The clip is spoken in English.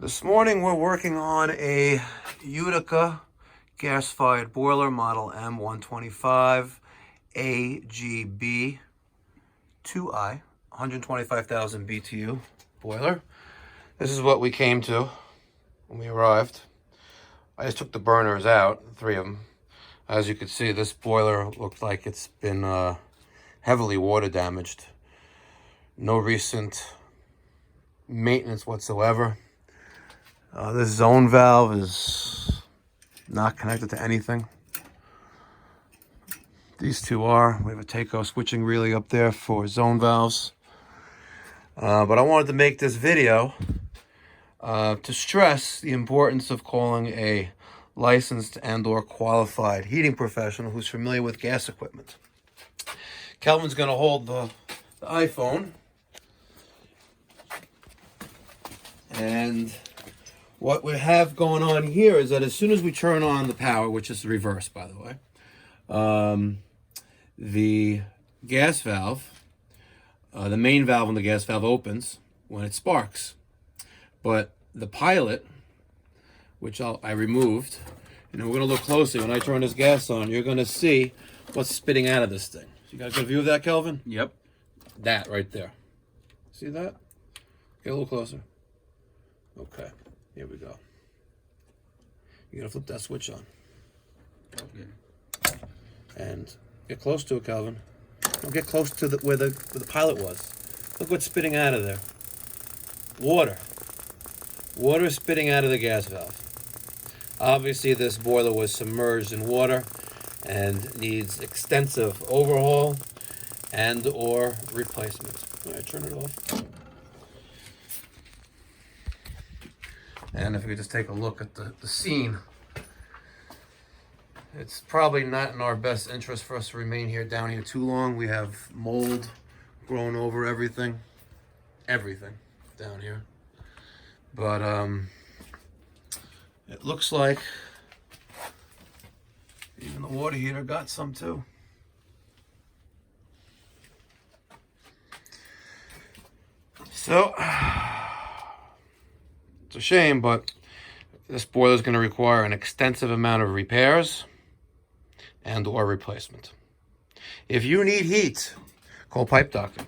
This morning we're working on a Utica gas-fired boiler model M-125-AGB 2i, 125,000 BTU boiler. This is what we came to when we arrived. I just took the burners out, 3 of them. As you can see, this boiler looked like it's been heavily water damaged. No recent maintenance whatsoever. This zone valve is not connected to anything. These two are. We have a takeoff switching relay up there for zone valves. But I wanted to make this video to stress the importance of calling a licensed and/or qualified heating professional who's familiar with gas equipment. Kelvin's going to hold the iPhone. And what we have going on here is that as soon as we turn on the power, which is the reverse, by the way, the gas valve, the main valve on the gas valve opens when it sparks. But the pilot, which I removed, and we're going to look closely. When I turn this gas on, you're going to see what's spitting out of this thing. You got a good view of that, Kelvin? Yep. That right there. See that? Get a little closer. Okay. Here we go. You gotta flip that switch on. Okay. And get close to it, Calvin. Don't get close to where the pilot was. Look what's spitting out of there. Water. Water is spitting out of the gas valve. Obviously, this boiler was submerged in water and needs extensive overhaul and/or replacement. All right, turn it off. And if we just take a look at the scene, it's probably not in our best interest for us to remain down here too long. We have mold growing over everything down here. But it looks like even the water heater got some too. So it's a shame, but this boiler is going to require an extensive amount of repairs and/or replacement. If you need heat, call Pipe Doctor.